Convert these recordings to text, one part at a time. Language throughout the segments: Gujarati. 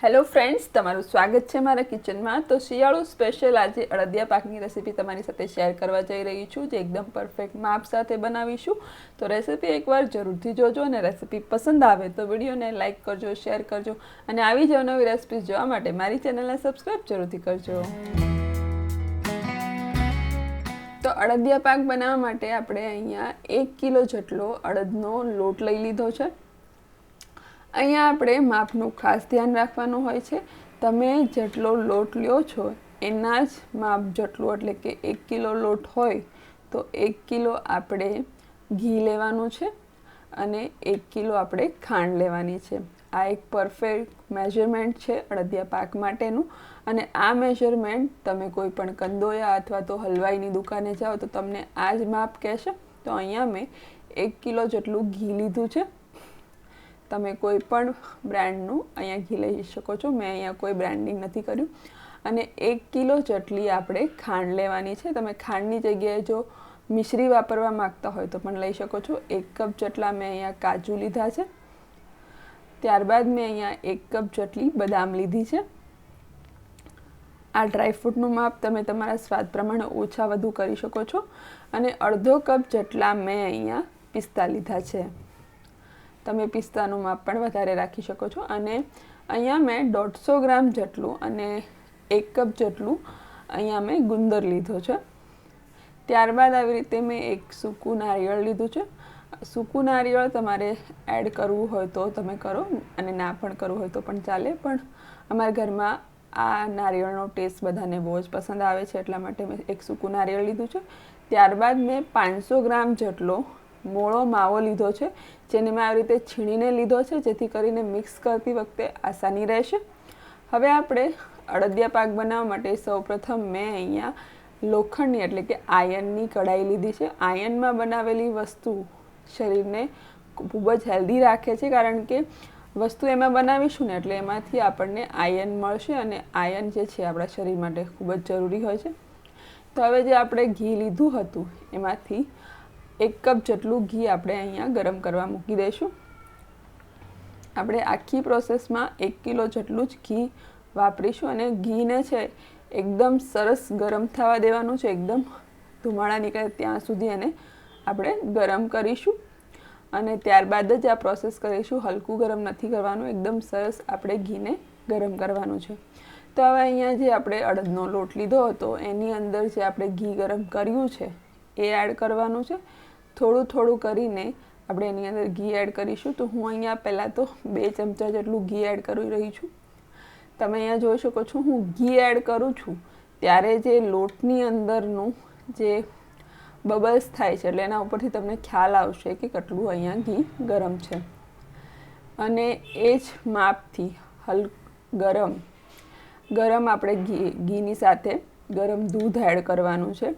હેલો ફ્રેન્ડ્સ, તમારું સ્વાગત છે મારા કિચનમાં। તો શિયાળુ સ્પેશિયલ આજે અડદિયા પાકની રેસીપી તમારી સાથે શેર કરવા જઈ રહી છું, જે એકદમ પરફેક્ટ માપ સાથે બનાવીશું। તો રેસીપી એકવાર જરૂરથી જોજો અને રેસીપી પસંદ આવે તો વિડીયોને લાઇક કરજો, શેર કરજો અને આવી જ નવી રેસીપી જોવા માટે મારી ચેનલને સબસ્ક્રાઈબ જરૂરથી કરજો। તો અડદિયા પાક બનાવવા માટે આપણે અહીંયા 1 કિલો જેટલો અડદનો લોટ લઈ લીધો છે। અહીંયા આપણે માપનું ખાસ ધ્યાન રાખવાનું હોય છે। તમે જેટલો લોટ લ્યો છો એના જ માપ જેટલું, એટલે કે 1 કિલો લોટ હોય તો 1 કિલો આપણે ઘી લેવાનું છે અને 1 કિલો આપણે ખાંડ લેવાની છે। આ એક પરફેક્ટ મેજરમેન્ટ છે અડદિયા પાક માટેનું, અને આ મેજરમેન્ટ તમે કોઈ પણ કંદોયા અથવા તો હલવાઈની દુકાને જાઓ તો તમને આ જ માપ કહેશે। તો અહીંયા મેં 1 કિલો જેટલું ઘી લીધું છે। તમે કોઈ પણ બ્રાન્ડનું અહીંયા ઘી લઈ શકો છો, મેં અહીંયા કોઈ બ્રાન્ડિંગ નથી કર્યું। અને 1 કિલો જેટલી આપણે ખાંડ લેવાની છે। તમે ખાંડની જગ્યાએ જો મિશ્રી વાપરવા માંગતા હોય તો પણ લઈ શકો છો। 1 કપ જેટલા મેં અહીંયા કાજુ લીધા છે। ત્યારબાદ મેં અહીંયા 1 કપ જેટલી બદામ લીધી છે। આ ડ્રાયફ્રૂટનું માપ તમે તમારા સ્વાદ પ્રમાણે ઓછા વધુ કરી શકો છો। અને અડધો કપ જેટલા મેં અહીંયા પિસ્તા લીધા છે। તમે પિસ્તાનું માપ પણ વધારે રાખી શકો છો। અને અહીંયા મેં 150 ગ્રામ જેટલું અને 1 કપ જેટલું અહીંયા મેં ગુંદર લીધો છે। ત્યારબાદ આવી રીતે મેં એક સૂકું નારિયેળ લીધું છે। સૂકું નારિયેળ તમારે એડ કરવું હોય તો તમે કરો, અને ના પણ કરવું હોય તો પણ ચાલે, પણ અમારા ઘરમાં આ નારિયેળનો ટેસ્ટ બધાને બહુ જ પસંદ આવે છે, એટલા માટે મેં એક સૂકું નારિયેળ લીધું છે। ત્યારબાદ મેં 500 ગ્રામ જેટલો મોળો માવો લીધો છે, જેને મેં આવી રીતે છીણીને લીધો છે, જેથી કરીને મિક્સ કરતી વખતે આસાની રહેશે। હવે આપણે અડદિયા પાક બનાવવા માટે સૌપ્રથમ મેં અહીંયા લોખંડની એટલે કે આયર્નની કઢાઈ લીધી છે। આયર્નમાં બનાવેલી વસ્તુ શરીરને ખૂબ જ હેલ્ધી રાખે છે, કારણ કે વસ્તુ એમાં બનાવીશું ને એટલે એમાંથી આપણને આયર્ન મળશે, અને આયર્ન જે છે આપણા શરીર માટે ખૂબ જ જરૂરી હોય છે। તો હવે જે આપણે ઘી લીધું હતું એમાંથી 1 કપ જેટલું ઘી આપણે અહીંયા ગરમ કરવા મૂકી દઈશું। આપણે આખી પ્રોસેસમાં 1 કિલો જેટલું જ ઘી વાપરીશું, અને ઘીને છે એકદમ સરસ ગરમ થવા દેવાનું છે। એકદમ ધુમાડા નીકળે ત્યાં સુધી એને આપણે ગરમ કરીશું, અને ત્યારબાદ જ આ પ્રોસેસ કરીશું। હલકું ગરમ નથી કરવાનું, એકદમ સરસ આપણે ઘીને ગરમ કરવાનું છે। તો હવે અહીંયા જે આપણે અડદનો લોટ લીધો હતો એની અંદર જે આપણે ઘી ગરમ કર્યું છે એ એડ કરવાનું છે। થોડું થોડું કરીને આપણે એની અંદર ઘી એડ કરીશું। તો હું અહીંયા પહેલાં તો 2 ચમચા જેટલું ઘી એડ કરી રહી છું। તમે અહીંયા જોઈ શકો છો હું ઘી એડ કરું છું ત્યારે જે લોટની અંદરનું જે બબલ્સ થાય છે, એટલે એના ઉપરથી તમને ખ્યાલ આવશે કે કેટલું અહીંયા ઘી ગરમ છે। અને એ જ માપથી ગરમ આપણે ઘીની સાથે ગરમ દૂધ એડ કરવાનું છે।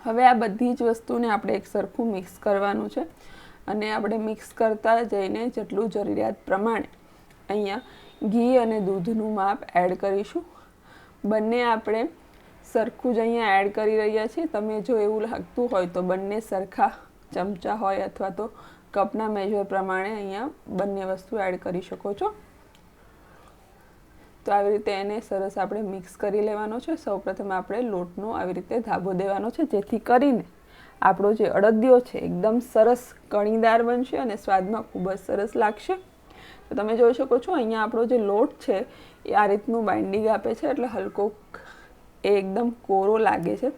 હવે આ બધી જ વસ્તુને આપણે એક સરખું મિક્સ કરવાનું છે, અને આપણે મિક્સ કરતા જઈને જેટલું જરૂરિયાત પ્રમાણે અહીંયા ઘી અને દૂધનું માપ એડ કરીશું। બંને આપણે સરખું જ અહીંયા એડ કરી રહ્યા છીએ। તમે જો એવું લાગતું હોય તો બંને સરખા ચમચા હોય અથવા તો કપના મેજર પ્રમાણે અહીંયા બંને વસ્તુ એડ કરી શકો છો। તો આવી રીતે એને સરસ આપણે મિક્સ કરી લેવાનો છે। સૌપ્રથમ આપણે લોટનો આવી રીતે ધાબો દેવાનો છે, જેથી કરીને આપણો જે અડદિયો છે એકદમ સરસ કણીદાર બનશે અને સ્વાદમાં ખૂબ જ સરસ લાગશે। તો તમે જોઈ શકો છો અહીંયા આપણો જે લોટ છે એ આ રીતનું બાઇન્ડિંગ આપે છે, એટલે હલકો એ એકદમ કોરો લાગે છે,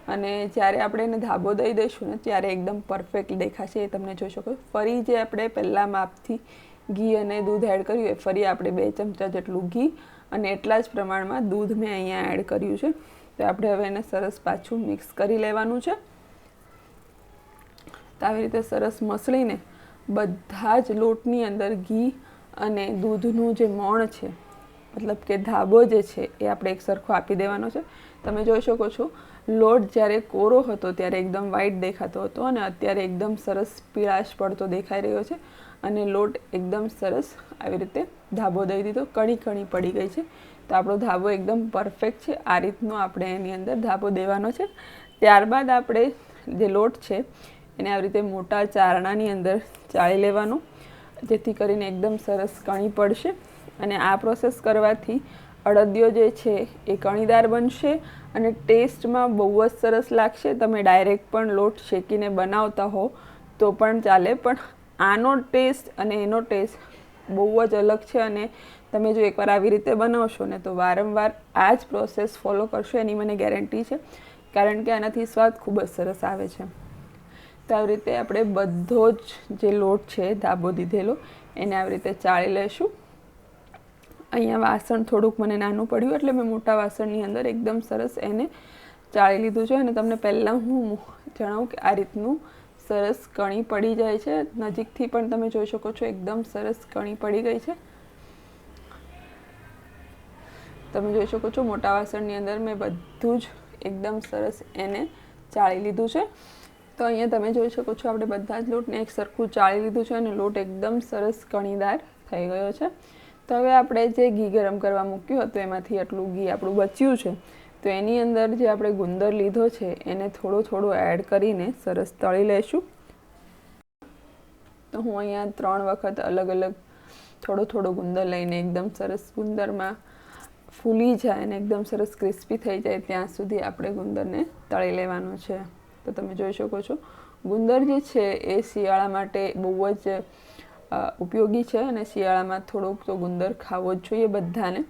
અને જ્યારે આપણે એને ધાબો દઈ દઈશું ને ત્યારે એકદમ પરફેક્ટ દેખાશે, એ તમને જોઈ શકો। ફરી જે આપણે પહેલાં માપથી ઘી અને દૂધ એડ કર્યું એ ફરી આપણે 2 ચમચા જેટલું ઘી અને એટલા જ પ્રમાણમાં દૂધ મેં અહીંયા એડ કર્યું છે। તો આપણે હવે એને સરસ પાછું મિક્સ કરી લેવાનું છે। તો આવી રીતે સરસ મસળીને બધા જ લોટની અંદર ઘી અને દૂધનું જે મોણ છે, મતલબ કે ધાબો જે છે એ આપણે એક સરખો આપી દેવાનો છે। તમે જોઈ શકો છો લોટ જ્યારે કોરો હતો ત્યારે એકદમ વ્હાઈટ દેખાતો હતો, અને અત્યારે એકદમ સરસ પીળાશ પડતો દેખાઈ રહ્યો છે, અને લોટ એકદમ સરસ આવી રીતે ધાબો દઈ દીધો, કણી કણી પડી ગઈ છે। તો આપણો ધાબો એકદમ પરફેક્ટ છે। આ રીતનો આપણે એની અંદર ધાબો દેવાનો છે। ત્યારબાદ આપણે જે લોટ છે એને આવી રીતે મોટા ચારણાની અંદર ચાળી લેવાનો, જેથી કરીને એકદમ સરસ કણી પડશે। અને આ પ્રોસેસ કરવાથી અડદિયો જે છે એ કણીદાર બનશે અને ટેસ્ટમાં બહુ જ સરસ લાગશે. તમે ડાયરેક્ટ પણ લોટ શેકીને બનાવતા હો તો પણ ચાલે, પણ આનો ટેસ્ટ અને એનો ટેસ્ટ બહુ જ અલગ છે. અને તમે જો એકવાર આવી રીતે બનાવશો ને તો વારંવાર આ જ પ્રોસેસ ફોલો કરશો એની મને ગેરંટી છે, કારણ કે આનાથી સ્વાદ ખૂબ જ સરસ આવે છે. તો આવી રીતે આપણે બધો જ જે લોટ છે ધાબો દીધેલો એને આવી રીતે ચાળી લઈશું. અહીંયા વાસણ થોડુંક મને નાનું પડ્યું એટલે મેં મોટા વાસણની અંદર એકદમ સરસ એને ચાળી લીધું છે. અને તમને પહેલાં હું જણાવું કે આ રીતનું સરસ કણી પડી જાય છે. નજીકથી પણ તમે જોઈ શકો છો એકદમ સરસ કણી પડી ગઈ છે. તમે જોઈ શકો છો મોટા વાસણની અંદર મેં બધું જ એકદમ સરસ એને ચાળી લીધું છે. તો અહીંયા તમે જોઈ શકો છો આપણે બધા જ લોટને એક સરખું ચાળી લીધું છે અને લોટ એકદમ સરસ કણીદાર થઈ ગયો છે. તો હવે આપણે જે ઘી ગરમ કરવા મૂક્યું હતું એમાંથી આટલું ઘી આપણું બચ્યું છે, તો એની અંદર જે આપણે ગુંદર લીધો છે એને થોડો થોડો એડ કરીને સરસ તળી લઈશું. તો હું અહીંયા 3 વખત અલગ અલગ થોડો થોડો ગુંદર લઈને એકદમ સરસ ગુંદરમાં ફૂલી જાય અને એકદમ સરસ ક્રિસ્પી થઈ જાય ત્યાં સુધી આપણે ગુંદરને તળી લેવાનું છે. તો તમે જોઈ શકો છો ગુંદર જે છે એ શિયાળા માટે બહુ જ ઉપયોગી છે અને શિયાળામાં થોડોક તો ગુંદર ખાવો જ જોઈએ બધાને.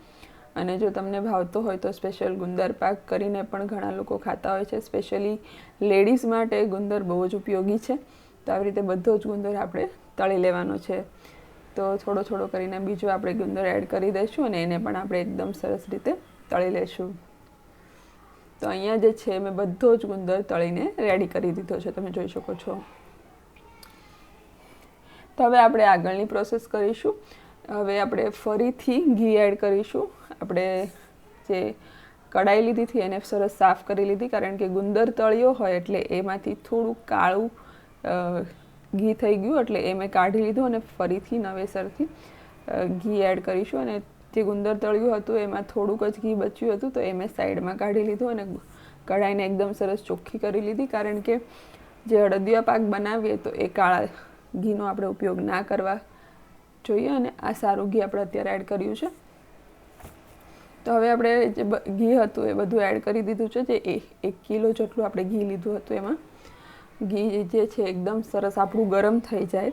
અને જો તમને ભાવતો હોય તો સ્પેશિયલ ગુંદર પાક કરીને પણ ઘણા લોકો ખાતા હોય છે. સ્પેશિયલી લેડીઝ માટે ગુંદર બહુ જ ઉપયોગી છે. તો આવી રીતે બધો જ ગુંદર આપણે તળી લેવાનો છે. તો થોડો થોડો કરીને બીજો આપણે ગુંદર એડ કરી દઈશું અને એને પણ આપણે એકદમ સરસ રીતે તળી લઈશું. તો અહીંયા જે છે મેં બધો જ ગુંદર તળીને રેડી કરી દીધો છે, તમે જોઈ શકો છો. તો હવે આપણે આગળની પ્રોસેસ કરીશું. હવે આપણે ફરીથી ઘી એડ કરીશું. આપણે જે કઢાઈ લીધી હતી એને સરસ સાફ કરી લીધી, કારણ કે ગુંદર તળ્યો હોય એટલે એમાંથી થોડું કાળું ઘી થઈ ગયું, એટલે એ મેં કાઢી લીધું અને ફરીથી નવેસરથી ઘી એડ કરીશું. અને જે ગુંદર તળ્યું હતું એમાં થોડુંક જ ઘી બચ્યું હતું તો એ મેં સાઈડમાં કાઢી લીધું અને કઢાઈને એકદમ સરસ ચોખ્ખી કરી લીધી, કારણ કે જે અડદિયા પાક બનાવીએ તો એ કાળા ઘીનો આપણે ઉપયોગ ના કરવા જોઈએ. અને આ સારું ઘી આપણે અત્યારે એડ કર્યું છે. તો હવે આપણે જે ઘી હતું એ બધું એડ કરી દીધું છે. જે 1 કિલો જેટલું આપણે ઘી લીધું હતું એમાં ઘી જે છે એકદમ સરસ આપણું ગરમ થઈ જાય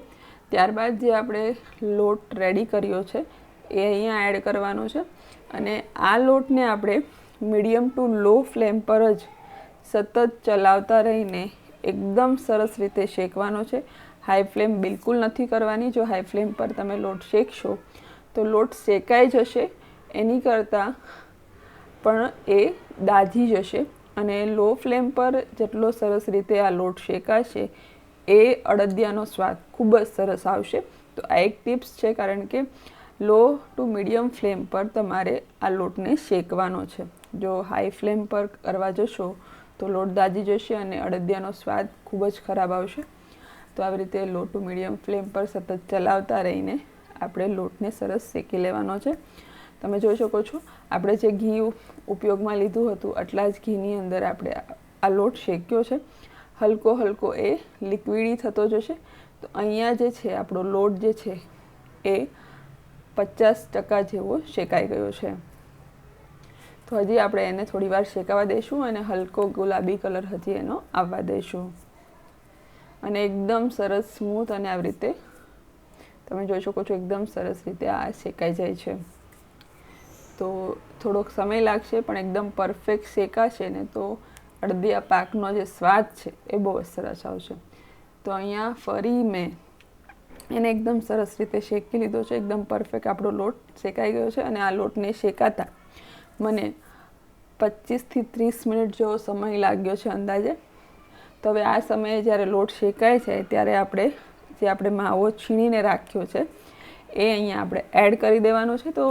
ત્યારબાદ જે આપણે લોટ રેડી કર્યો છે એ અહીંયા એડ કરવાનો છે. અને આ લોટને આપણે મીડિયમ ટુ લો ફ્લેમ પર જ સતત ચલાવતા રહીને એકદમ સરસ રીતે શેકવાનો છે. હાઈ ફ્લેમ બિલકુલ નથી કરવાની. જો હાઈ ફ્લેમ પર તમે લોટ શેકશો તો લોટ શેકાઈ જશે, એની કરતાં પણ એ દાઝી જશે. અને લો ફ્લેમ પર જેટલો સરસ રીતે આ લોટ શેકાશે એ અડદિયાનો સ્વાદ ખૂબ જ સરસ આવશે. તો આ એક ટિપ્સ છે, કારણ કે લો ટુ મીડિયમ ફ્લેમ પર તમારે આ લોટને શેકવાનો છે. જો હાઈ ફ્લેમ પર કરવા જશો તો લોટ દાઝી જશે અને અડદિયાનો સ્વાદ ખૂબ જ ખરાબ આવશે. તો આવી રીતે લો ટુ મીડિયમ ફ્લેમ પર સતત ચલાવતા રહીને આપણે લોટને સરસ શેકી લેવાનો છે. તમે જોઈ શકો છો આપણે જે ઘી ઉપયોગમાં લીધું હતું આટલા જ ઘીની અંદર આપણે આ લોટ શેક્યો છે. હલકો હલકો એ લિક્વિડી થતો જશે. તો અહીંયા જે છે આપણો લોટ જે છે એ 50% જેવો શેકાઈ ગયો છે. તો હજી આપણે એને થોડી વાર શેકાવા દઈશું અને હલકો ગુલાબી કલર હજી એનો આવવા દઈશું. અને એકદમ સરસ સ્મૂથ અને આવી રીતે તમે જોઈ શકો છો એકદમ સરસ રીતે આ શેકાઈ જાય છે. તો થોડોક સમય લાગશે પણ એકદમ પરફેક્ટ શેકાશે ને તો અડદિયા પાકનો જે સ્વાદ છે એ બહુ જ સરસ આવશે. તો અહીંયા ફરી મેં એને એકદમ સરસ રીતે શેકી લીધો છે. એકદમ પરફેક્ટ આપણો લોટ શેકાઈ ગયો છે. અને આ લોટને શેકાતા મને 25 થી 30 મિનિટ જેવો સમય લાગ્યો છે અંદાજે. તો હવે આ સમયે જ્યારે લોટ શેકાય છે ત્યારે આપણે માવો છીણીને રાખ્યો છે એ અહીંયા આપણે એડ કરી દેવાનો છે. તો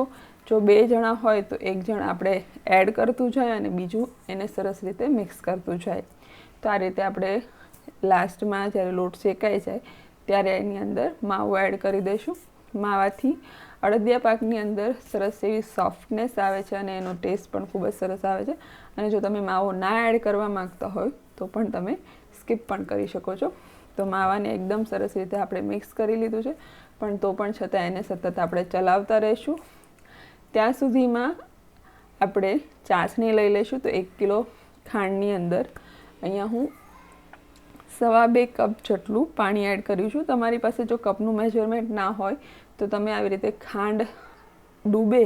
જો 2 જણા હોય તો 1 જણ આપણે એડ કરતું જાય અને બીજું એને સરસ રીતે મિક્સ કરતું જાય. તો આ રીતે આપણે લાસ્ટમાં જ્યારે લોટ શેકાઈ જાય ત્યારે એની અંદર માવો એડ કરી દઈશું. માવાથી અડદિયા પાકની અંદર સરસ એવી સોફ્ટનેસ આવે છે અને એનો ટેસ્ટ પણ ખૂબ જ સરસ આવે છે. અને જો તમે માવો ના એડ કરવા માગતા હોય તો પણ તમે સ્કીપ પણ કરી શકો છો. તો માવાને એકદમ સરસ રીતે આપણે મિક્સ કરી લીધું છે, પણ તો પણ છતાં એને સતત આપણે ચલાવતા રહીશું. ત્યાં સુધીમાં આપણે ચાસણી લઈ લઈશું. તો 1 કિલો ખાંડની અંદર અહીંયા હું 2.25 કપ જેટલું પાણી એડ કર્યું છું. તમારી પાસે જો કપનું મેજરમેન્ટ ના હોય તો તમે આવી રીતે ખાંડ ડૂબે,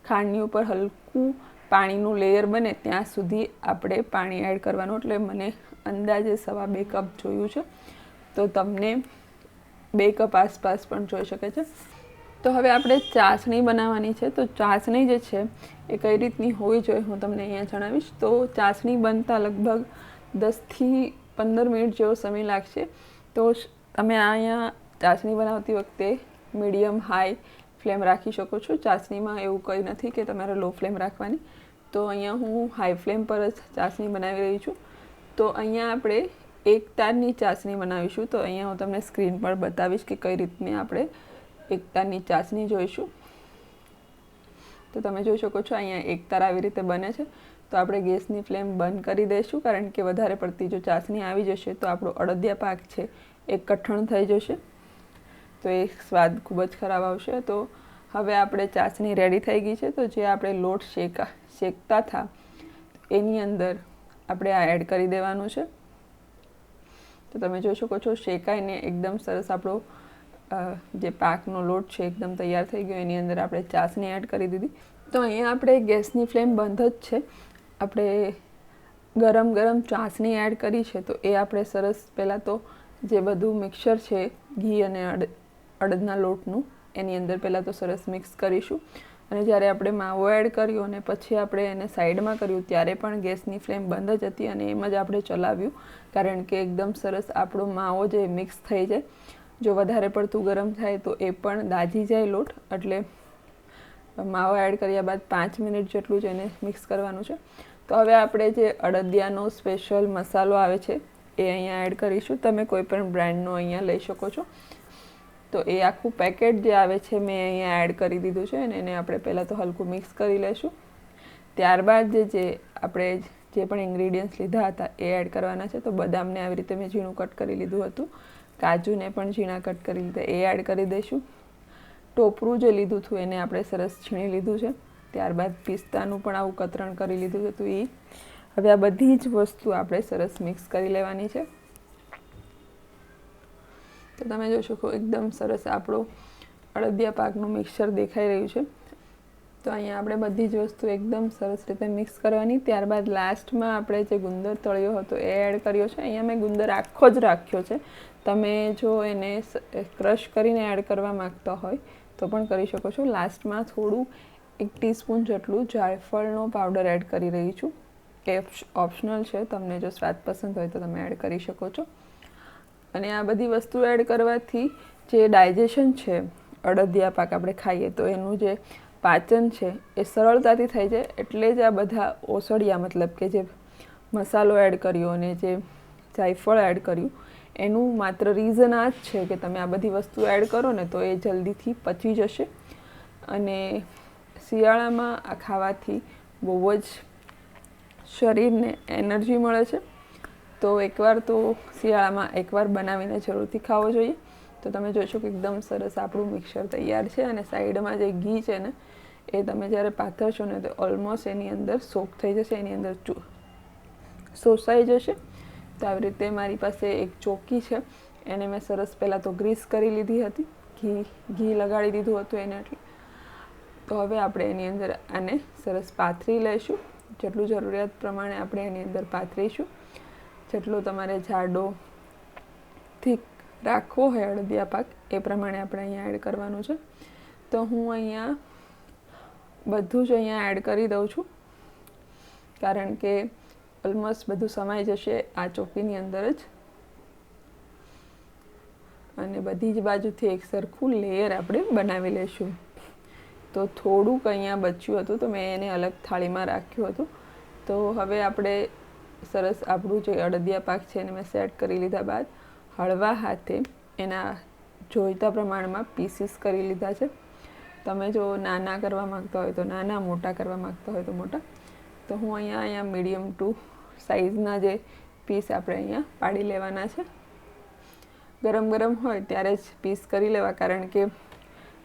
ખાંડની ઉપર હલકું પાણીનું લેયર બને ત્યાં સુધી આપણે પાણી એડ કરવાનું. એટલે મને અંદાજે 2.25 કપ જોયું છે, તો તમને 2 કપ આસપાસ પણ જોઈ શકે છે. તો હવે આપણે ચાસણી બનાવવાની છે. તો ચાસણી જે છે એ કઈ રીતની હોવી જોઈએ હું તમને અહીંયા જણાવીશ. તો ચાસણી બનતા લગભગ 10 થી 15 મિનિટ જેવો સમય લાગશે. તો તમે અહીંયા ચાસણી બનાવતી વખતે મીડિયમ હાઈ ફ્લેમ રાખી શકો છો. ચાસણીમાં એવું કંઈ નથી કે તમારે લો ફ્લેમ રાખવાની. તો અહીંયા હું હાઈ ફ્લેમ પર જ ચાસણી બનાવી રહી છું. તો અહીંયા આપણે 1 તારની ચાસણી બનાવીશું. તો અહીંયા હું તમને સ્ક્રીન પર બતાવીશ કે કઈ રીતની આપણે 1 તારની ચાસણી જોઈશું. તો તમે જોઈ શકો છો અહીંયા 1 તાર આવી રીતે બને છે. તો આપણે ગેસની ફ્લેમ બંધ કરી દઈશું, કારણ કે વધારે પડતી જો ચાસણી આવી જશે તો આપણો અડદિયા પાક છે એ કઠણ થઈ જશે, તો એ સ્વાદ ખૂબ જ ખરાબ આવશે. તો હવે આપણે ચાસણી રેડી થઈ ગઈ છે. તો જે આપણે લોટ શેકતા હતા એની અંદર આપણે આ એડ કરી દેવાનું છે. તો તમે જોઈ શકો છો શેકાઈને એકદમ સરસ આપણો જે પાકનો લોટ છે એકદમ તૈયાર થઈ ગયો. એની અંદર આપણે ચાસણી એડ કરી દીધી. તો અહીંયા આપણે ગેસની ફ્લેમ બંધ જ છે. આપણે ગરમ ચાસણી એડ કરી છે. તો એ આપણે સરસ પહેલાં તો જે બધું મિક્સર છે ઘી અને અડદના લોટનું એની અંદર પહેલાં તો સરસ મિક્સ કરીશું. અને જ્યારે આપણે માવો એડ કર્યો અને પછી આપણે એને સાઈડમાં કર્યું ત્યારે પણ ગેસની ફ્લેમ બંધ જ હતી અને એમ જ આપણે ચલાવ્યું, કારણ કે એકદમ સરસ આપણો માવો જે મિક્સ થઈ જાય. જો વધારે પડતું ગરમ થાય તો એ પણ દાજી જાય લોટ. એટલે માવો એડ કર્યા બાદ 5 મિનિટ જેટલું જ એને મિક્સ કરવાનું છે. તો હવે આપણે જે અડદિયાનો સ્પેશિયલ મસાલો આવે છે એ અહીંયા એડ કરીશું. તમે કોઈ પણ બ્રાન્ડનો અહીંયા લઈ શકો છો. તો એ આખું પેકેટ જે આવે છે મેં અહીંયા એડ કરી દીધું છે અને એને આપણે પહેલાં તો હલકું મિક્સ કરી લઈશું. ત્યારબાદ જે આપણે જે પણ ઇન્ગ્રીડિયન્ટ્સ લીધા હતા એ એડ કરવાના છે. તો બદામને આવી રીતે મેં ઝીણું કટ કરી લીધું હતું, કાજુને પણ ઝીણા કટ કરી લીધા, એ એડ કરી દઈશું. ટોપરું જે લીધું હતું એને આપણે સરસ છીણી લીધું છે. ત્યારબાદ પિસ્તાનું પણ આવું કતરણ કરી લીધું હતું. એ હવે આ બધી જ વસ્તુ આપણે સરસ મિક્સ કરી લેવાની છે. તો તમે જોઈ શકો એકદમ સરસ આપણો અડદિયા પાકનું મિક્સર દેખાઈ રહ્યું છે. તો અહીંયા આપણે બધી જ વસ્તુ એકદમ સરસ રીતે મિક્સ કરવાની. ત્યારબાદ લાસ્ટમાં આપણે જે ગુંદર તળ્યો હતો એ એડ કર્યો છે. અહીંયા મેં ગુંદર આખો જ રાખ્યો છે. તમે જો એને ક્રશ કરીને એડ કરવા માગતા હોય તો પણ કરી શકો છો. લાસ્ટમાં થોડું 1 ટીસ્પૂન જેટલું જાયફળનો પાવડર એડ કરી રહી છું. એ ઓપ્શનલ છે, તમને જો સ્વાદ પસંદ હોય તો તમે એડ કરી શકો છો. અને આ બધી વસ્તુ એડ કરવાથી જે ડાયજેશન છે અડદિયા પાક આપણે ખાઈએ તો એનું જે પાચન છે એ સરળતાથી થઈ જાય. એટલે જ આ બધા ઓસડિયા મતલબ કે જે મસાલો એડ કર્યો અને જે જાયફળ એડ કર્યું એનું માત્ર રીઝન આ જ છે કે તમે આ બધી વસ્તુ એડ કરો ને તો એ જલ્દીથી પચી જશે. અને શિયાળામાં આ ખાવાથી બહુ જ શરીરને એનર્જી મળે છે. તો શિયાળામાં એકવાર બનાવીને જરૂરથી ખાવો જોઈએ. તો તમે જોશો કે એકદમ સરસ આપણું મિક્સર તૈયાર છે. અને સાઈડમાં જે ઘી છે ને એ તમે જ્યારે પાથરશો ને તો ઓલમોસ્ટ એની અંદર સોક થઈ જશે, એની અંદર શોષાઈ જશે. તો આવી રીતે મારી પાસે એક ચોકી છે, એને મેં સરસ પહેલાં તો ગ્રીસ કરી લીધી હતી, ઘી લગાડી દીધું હતું એને. એટલે તો હવે આપણે એની અંદર આને સરસ પાથરી લઈશું. જેટલું જરૂરિયાત પ્રમાણે આપણે એની અંદર પાથરીશું. જેટલો તમારે જાડો થીક રાખવો હોય અડદિયા પાક એ પ્રમાણે આપણે અહીંયા એડ કરવાનું છે. તો હું અહીંયા બધું જ અહીંયા એડ કરી દઉં છું, કારણ કે ઓલમોસ્ટ બધું સમાઈ જશે આ ચોકીની અંદર જ. અને બધી જ બાજુથી એક સરખું લેયર આપણે બનાવી લઈશું. તો થોડુંક અહીંયા બચ્યું હતું તો મેં એને અલગ થાળીમાં રાખ્યું હતું. તો હવે આપણે સરસ આપણું જે અડદિયા પાક છે એને મેં સેટ કરી લીધા બાદ હળવા હાથે એના જોઈતા પ્રમાણમાં પીસીસ કરી લીધા છે. તમે જો નાના કરવા માગતા હોય તો નાના, મોટા કરવા માગતા હોય તો મોટા. તો હું અહીંયા મીડિયમ ટુ સાઇઝના જે પીસ આપણે અહીંયા પાડી લેવાના છે. ગરમ હોય ત્યારે જ પીસ કરી લેવા, કારણ કે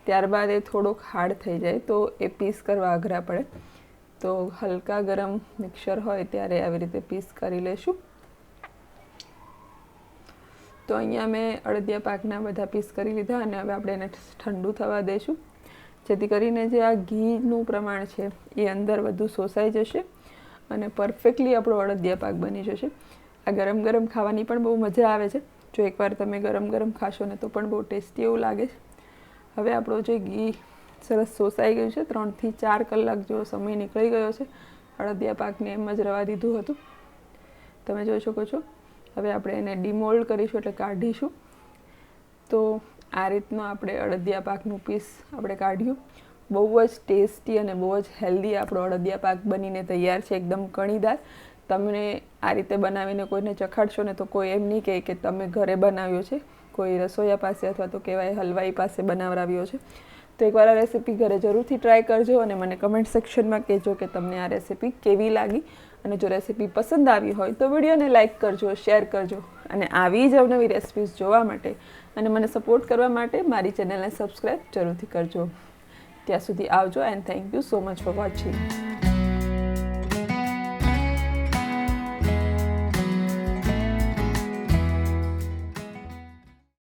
ત્યારબાદ એ થોડોક હાર્ડ થઈ જાય તો એ પીસ કરવા અઘરા પડે. તો હલકા ગરમ મિક્સર હોય ત્યારે આવી રીતે પીસ કરી લેશું. તો અહીંયા મેં અડદિયા પાકના બધા પીસ કરી લીધા અને હવે આપણે એને ઠંડુ થવા દઈશું, જેથી કરીને જે આ ઘીનું પ્રમાણ છે એ અંદર વધુ શોષાઈ જશે અને પરફેક્ટલી આપણો અડદિયા પાક બની જશે. આ ગરમ ગરમ ખાવાની પણ બહુ મજા આવે છે. જો એકવાર તમે ગરમ ગરમ ખાશો ને તો પણ બહુ ટેસ્ટી એવું લાગે છે. હવે આપણો જે ઘી સરસ શોષાઈ ગયું છે, 3 થી 4 કલાક જેવો સમય નીકળી ગયો છે. અડદિયા પાકને એમ જ રવા દીધું હતું, તમે જોઈ શકો છો. હવે આપણે એને ડિમોલ્ડ કરીશું, એટલે કાઢીશું. તો આ રીતનું આપણે અડદિયા પાકનું પીસ આપણે કાઢ્યું. બહુ જ ટેસ્ટી અને બહુ જ હેલ્ધી આપણો અડદિયા પાક બનીને તૈયાર છે, એકદમ કણીદાર. તમને આ રીતે બનાવીને કોઈને ચખાડશો ને તો કોઈ એમ નહીં કહે કે તમે ઘરે બનાવ્યો છે, કોઈ રસોઈયા પાસે અથવા તો કહેવાય હલવાઈ પાસે બનાવરાવ્યો છે. તો એકવાર આ રેસીપી ઘરે જરૂરથી ટ્રાય કરજો અને મને કમેન્ટ સેક્શનમાં કહેજો કે તમને આ રેસીપી કેવી લાગી. અને જો રેસીપી પસંદ આવી હોય તો વિડીયોને લાઇક કરજો, શેર કરજો અને આવી જ અવનવી રેસીપીઝ જોવા માટે અને મને સપોર્ટ કરવા માટે મારી ચેનલને સબસ્ક્રાઈબ જરૂરથી કરજો. ત્યાં સુધી આવજો and thank you so much for watching.